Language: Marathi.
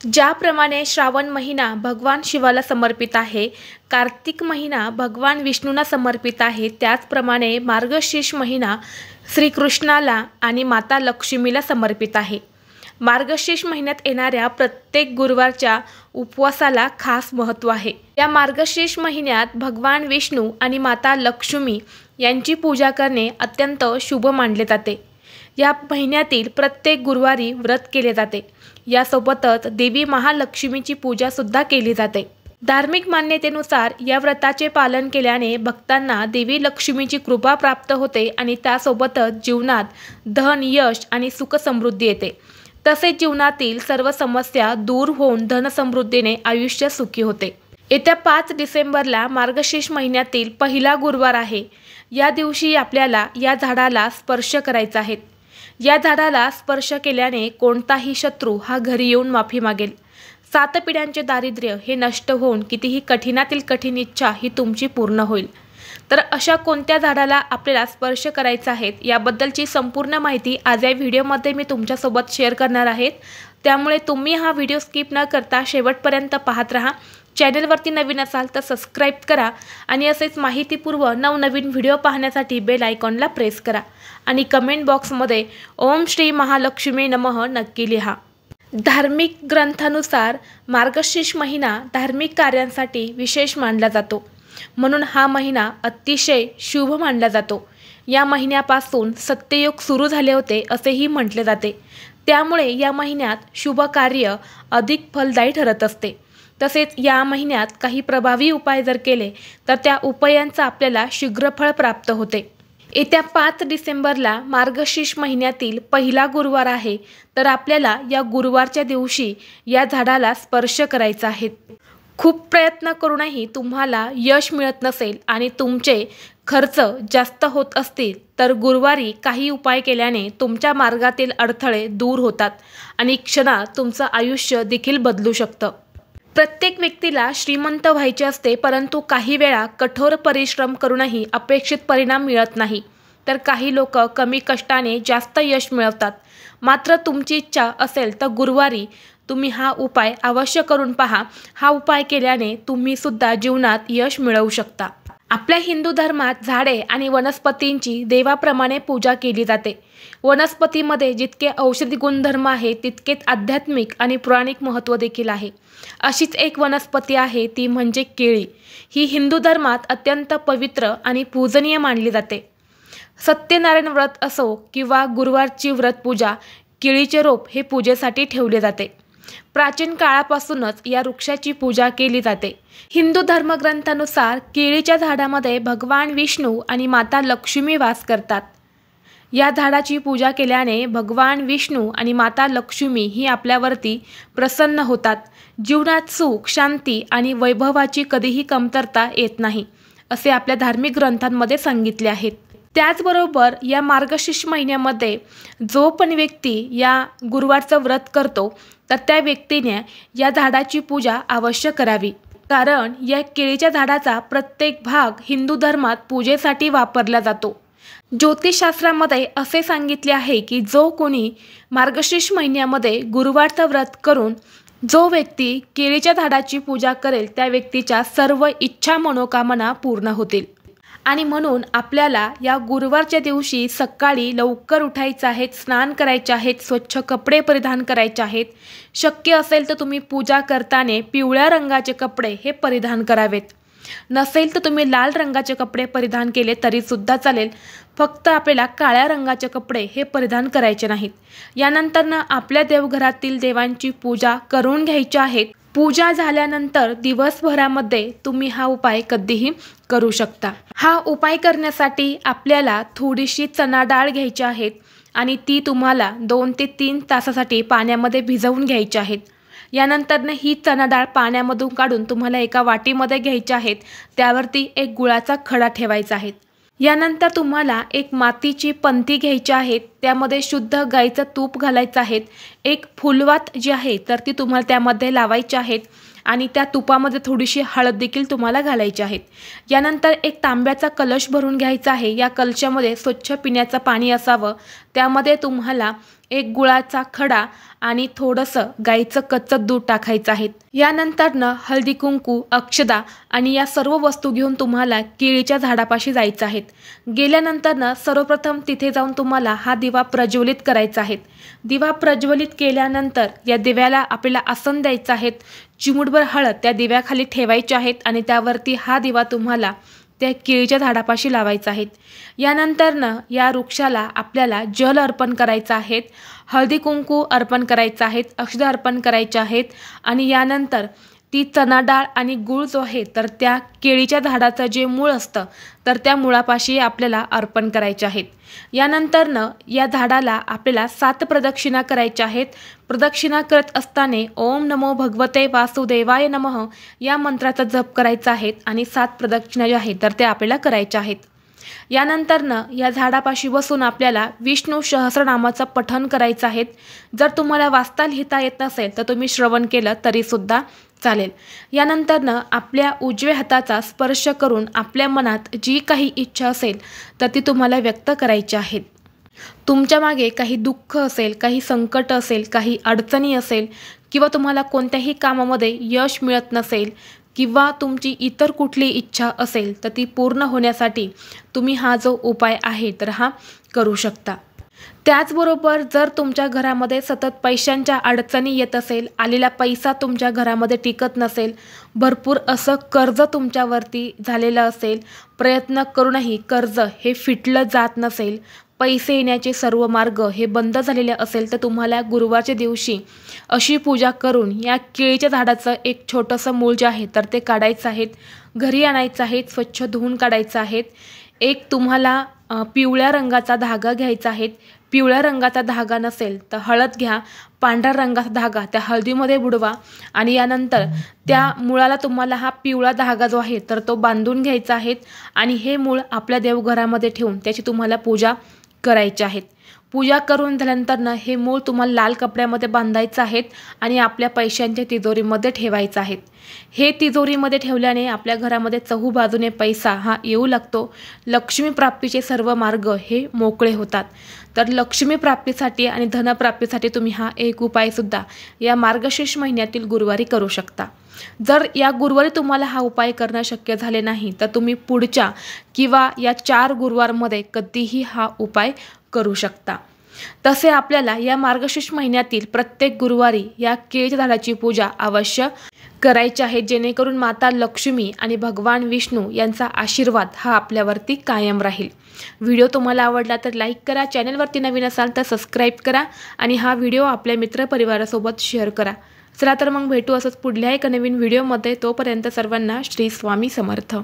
ज्याप्रमाणे श्रावण महिना भगवान शिवाला समर्पित आहे, कार्तिक महिना भगवान विष्णूंना समर्पित आहे, त्याचप्रमाणे मार्गशीर्ष महिना श्रीकृष्णाला आणि माता लक्ष्मीला समर्पित आहे। मार्गशीर्ष महिन्यात येणाऱ्या प्रत्येक गुरुवारच्या उपवासाला खास महत्त्व आहे। या मार्गशीर्ष महिन्यात भगवान विष्णू आणि माता लक्ष्मी यांची पूजा करणे अत्यंत शुभ मानले जाते। या महिन्यातील प्रत्येक गुरुवारी व्रत केले जाते। यासोबतच देवी महालक्ष्मीची पूजा सुद्धा केली जाते। धार्मिक मान्यतेनुसार या व्रताचे पालन केल्याने भक्तांना देवी लक्ष्मीची कृपा प्राप्त होते आणि त्यासोबतच जीवनात धन, यश आणि सुख समृद्धी येते। तसेच जीवनातील सर्व समस्या दूर होऊन धनसमृद्धीने आयुष्य सुखी होते। येत्या 5 डिसेंबरला मार्गशीर्ष महिन्यातील पहिला गुरुवार आहे। या दिवशी आपल्याला या झाडाला स्पर्श करायचा आहे। या झाडाला स्पर्श केल्याने कोणताही शत्रू हा घरी येऊन माफी मागेल। 7 पिढ्यांचे दारिद्र्य हे नष्ट होऊन कितीही कठीणातील कठीण इच्छा ही तुमची पूर्ण होईल। तर अशा कोणत्या झाडाला आपल्याला स्पर्श करायचा आहे याबद्दलची संपूर्ण माहिती आज या व्हिडिओमध्ये मी तुमच्यासोबत शेअर करणार आहे। त्यामुळे तुम्ही हा व्हिडिओ स्किप न करता शेवटपर्यंत पाहत राहा। चॅनलवरती नवीन असाल तर सबस्क्राइब करा आणि असेच माहितीपूर्ण नवनवीन व्हिडिओ पाहण्यासाठी बेल आयकॉनला प्रेस करा आणि कमेंट बॉक्समध्ये ओम श्री महालक्ष्मी नमः नक्की लिहा। धार्मिक ग्रंथानुसार मार्गशीर्ष महिना धार्मिक कार्यांसाठी विशेष मानला जातो, म्हणून हा महिना अतिशय शुभ मानला जातो। या महिन्यापासून सत्ययुग सुरू झाले होते असेही म्हटले जाते। त्यामुळे या महिन्यात शुभ कार्य अधिक फलदायी ठरत असते। तसेच या महिन्यात काही प्रभावी उपाय जर केले तर त्या उपायांचा आपल्याला शीघ्र फळ प्राप्त होते। येत्या 5 डिसेंबरला मार्गशीर्ष महिन्यातील पहिला गुरुवार आहे, तर आपल्याला या गुरुवारच्या दिवशी या झाडाला स्पर्श करायचा आहे। खूप प्रयत्न करूनही तुम्हाला यश मिळत नसेल आणि तुमचे खर्च जास्त होत असतील तर गुरुवारी काही उपाय केल्याने तुमच्या मार्गातील अडथळे दूर होतात आणि क्षणात तुमचं आयुष्य देखील बदलू शकतं। प्रत्येक व्यक्तीला श्रीमंत व्हायचे असते, परंतु काही वेळा कठोर परिश्रम करूनही अपेक्षित परिणाम मिळत नाही, तर काही लोक कमी कष्टाने जास्त यश मिळवतात। मात्र तुमची इच्छा असेल तर गुरुवारी तुम्ही हा उपाय अवश्य करून पहा। हा उपाय केल्याने तुम्ही सुद्धा जीवनात यश मिळवू शकता। आपल्या हिंदू धर्मात झाडे आणि वनस्पतींची देवाप्रमाणे पूजा केली जाते। वनस्पतीमध्ये जितके औषधी गुणधर्म आहे तितकेच आध्यात्मिक आणि पौराणिक महत्त्व देखील आहे। अशीच एक वनस्पती आहे ती म्हणजे केळी। ही हिंदू धर्मात अत्यंत पवित्र आणि पूजनीय मानली जाते। सत्यनारायण व्रत असो किंवा गुरुवारची व्रत पूजा, केळीचे रोप हे पूजेसाठी ठेवले जाते। प्राचीन काळापासूनच या वृक्षाची पूजा केली जाते। हिंदू धर्मग्रंथानुसार केळीच्या झाडामध्ये भगवान विष्णू आणि माता लक्ष्मी वास करतात। या झाडाची पूजा केल्याने भगवान विष्णू आणि माता लक्ष्मी ही आपल्यावरती प्रसन्न होतात। जीवनात सुख, शांती आणि वैभवाची कधीही कमतरता येत नाही असे आपल्या धार्मिक ग्रंथांमध्ये सांगितले आहे। त्याचबरोबर या मार्गशीर्ष महिन्यामध्ये जो पण व्यक्ती या गुरुवारचं व्रत करतो तर त्या व्यक्तीने या झाडाची पूजा अवश्य करावी, कारण या केळीच्या झाडाचा प्रत्येक भाग हिंदू धर्मात पूजेसाठी वापरला जातो। ज्योतिषशास्त्रामध्ये असे सांगितले आहे की जो कोणी मार्गशीर्ष महिन्यामध्ये गुरुवारचं व्रत करून जो व्यक्ती केळीच्या झाडाची पूजा करेल त्या व्यक्तीच्या सर्व इच्छा मनोकामना पूर्ण होतील। आणि म्हणून आपल्याला या गुरुवारच्या दिवशी सकाळी लवकर उठायचं आहे, स्नान करायचे आहेत, स्वच्छ कपडे परिधान करायचे आहेत। शक्य असेल तर तुम्ही पूजा करताना पिवळ्या रंगाचे कपडे हे परिधान करावेत। नसेल तर तुम्ही लाल रंगाचे कपडे परिधान केले तरी सुद्धा चालेल, फक्त आपल्याला काळ्या रंगाचे कपडे हे परिधान करायचे नाहीत। यानंतर आपल्या देवघरातील देवांची पूजा करून घ्यायची आहे। पूजा झाल्यानंतर दिवसभरामध्ये तुम्ही हा उपाय कधीही करू शकता। हा उपाय करण्यासाठी आपल्याला थोडीशी चणा डाळ घ्यायची आहे आणि ती तुम्हाला 2 ते 3 तासासाठी पाण्यामध्ये भिजवून घ्यायची आहे। यानंतर ही चणा डाळ पाण्यामधून काढून तुम्हाला एका वाटीमध्ये घ्यायची आहे। त्यावरती एक गुळाचा खडा ठेवायचा आहे। यानंतर तुम्हाला एक मातीची पंती घ्यायची आहे, त्यामध्ये शुद्ध गाईचं तूप घालायचं आहे। एक फुलवात जी आहे तर ती तुम्हाला त्यामध्ये लावायची आहे आणि त्या तुपामध्ये थोडीशी हळद देखील तुम्हाला घालायची आहे। यानंतर एक तांब्याचा कलश भरून घ्यायचा आहे। या कलशामध्ये स्वच्छ पिण्याचं पाणी असावं। त्यामध्ये तुम्हाला एक गुळाचा खडा आणि थोडंसं गाईचं कच्चं दूध टाकायचं आहे। यानंतरनं हळदी कुंकू, अक्षदा आणि या सर्व वस्तू घेऊन तुम्हाला केळीच्या झाडापाशी जायचं आहे। गेल्यानंतरनं सर्वप्रथम तिथे जाऊन तुम्हाला हा दिवा प्रज्वलित करायचा आहे। दिवा प्रज्वलित केल्यानंतर या दिव्याला आपल्याला आसन द्यायचं आहे। चिमूटभर हळद त्या दिव्याखाली ठेवायची आहेत आणि त्यावरती हा दिवा तुम्हाला त्या केळीच्या झाडापाशी लावायचा आहे। यानंतरनं या वृक्षाला आपल्याला जल अर्पण करायचं आहे, हळदी कुंकू अर्पण करायचं आहे, अक्षदा अर्पण करायच्या आहेत आणि यानंतर ती चणा डाळ आणि गूळ जो आहे तर त्या केळीच्या झाडाचं जे मूळ असतं तर त्या मुळापाशी आपल्याला अर्पण करायचे आहेत। यानंतरनं या झाडाला आपल्याला 7 प्रदक्षिणा करायच्या आहेत। प्रदक्षिणा करत असताना ओम नमो भगवते वासुदेवाय नमः या मंत्राचा जप करायचा आहे आणि 7 प्रदक्षिणा ज्या आहेत तर त्या आपल्याला करायच्या आहेत। यानंतरनं या झाडापाशी बसून आपल्याला विष्णू सहस्रनामाचं पठण करायचं आहे। जर तुम्हाला वाचता लिहिता येत नसेल तर तुम्ही श्रवण केलं तरी सुद्धा चालेल। यानंतरनं आपल्या उजव्या हाताचा स्पर्श करून आपल्या मनात जी काही इच्छा असेल तर ती तुम्हाला व्यक्त करायची आहे। तुमच्या मागे काही दुःख असेल, काही संकट असेल, काही अडचणी असेल किंवा तुम्हाला कोणत्याही कामामध्ये यश मिळत नसेल किंवा तुमची इतर कुठली इच्छा असेल तर ती पूर्ण होण्यासाठी तुम्ही हा जो उपाय आहे तर हा करू शकता। त्याचबरोबर जर तुमच्या घरामध्ये सतत पैशांच्या अडचणी येत असेल, आलेला पैसा तुमच्या घरामध्ये टिकत नसेल, भरपूर असं कर्ज तुमच्यावरती झालेलं असेल, प्रयत्न करूनही कर्ज हे फिटलं जात नसेल, पैसे येण्याचे सर्व मार्ग हे बंद झालेले असेल तर तुम्हाला गुरुवारच्या दिवशी अशी पूजा करून या केळीच्या झाडाचं एक छोटंसं मूळ जे आहे तर ते काढायचं आहे, घरी आणायचं आहे, स्वच्छ धुवून काढायचं आहे। एक तुम्हाला पिवळ्या रंगाचा धागा घ्यायचा आहे। पिवळ्या रंगाचा धागा नसेल तर हळद घ्या, पांढऱ्या रंगाचा धागा त्या हळदीमध्ये बुडवा आणि यानंतर त्या मुळाला तुम्हाला हा पिवळा धागा जो आहे तर तो बांधून घ्यायचा आहे आणि हे मूळ आपल्या देवघरामध्ये ठेवून त्याची तुम्हाला पूजा करायची आहे। पूजा करून झाल्यानंतर हे मूळ तुम्हाला लाल कपड्यामध्ये बांधायचं आहे आणि आपल्या पैशांच्या तिजोरीमध्ये ठेवायचं आहे। हे तिजोरीमध्ये ठेवल्याने आपल्या घरामध्ये चहूबाजूने पैसा हा येऊ लागतो, लक्ष्मी प्राप्तीचे सर्व मार्ग हे मोकळे होतात। तर लक्ष्मी प्राप्तीसाठी आणि धनप्राप्तीसाठी तुम्ही हा एक उपाय सुद्धा या मार्गशीर्ष महिन्यातील गुरुवारी करू शकता। जर या गुरुवारी तुम्हाला हा उपाय करणं शक्य झाले नाही तर तुम्ही पुढच्या किंवा या 4 गुरुवारमध्ये कधीही हा उपाय करू शकता। तसे आपल्याला या मार्गशीर्ष महिन्यातील प्रत्येक गुरुवारी या केळीच्या झाडाची पूजा अवश्य करायची आहे, जेणेकरून माता लक्ष्मी आणि भगवान विष्णू यांचा आशीर्वाद हा आपल्यावरती कायम राहील। व्हिडिओ तुम्हाला आवडला तर लाईक करा, चॅनलवरती नवीन असाल तर सबस्क्राईब करा आणि हा व्हिडिओ आपल्या मित्रपरिवारासोबत शेअर करा। चला तर मग भेटू असंच पुढल्या एका नवीन व्हिडिओमध्ये। तोपर्यंत सर्वांना श्री स्वामी समर्थ।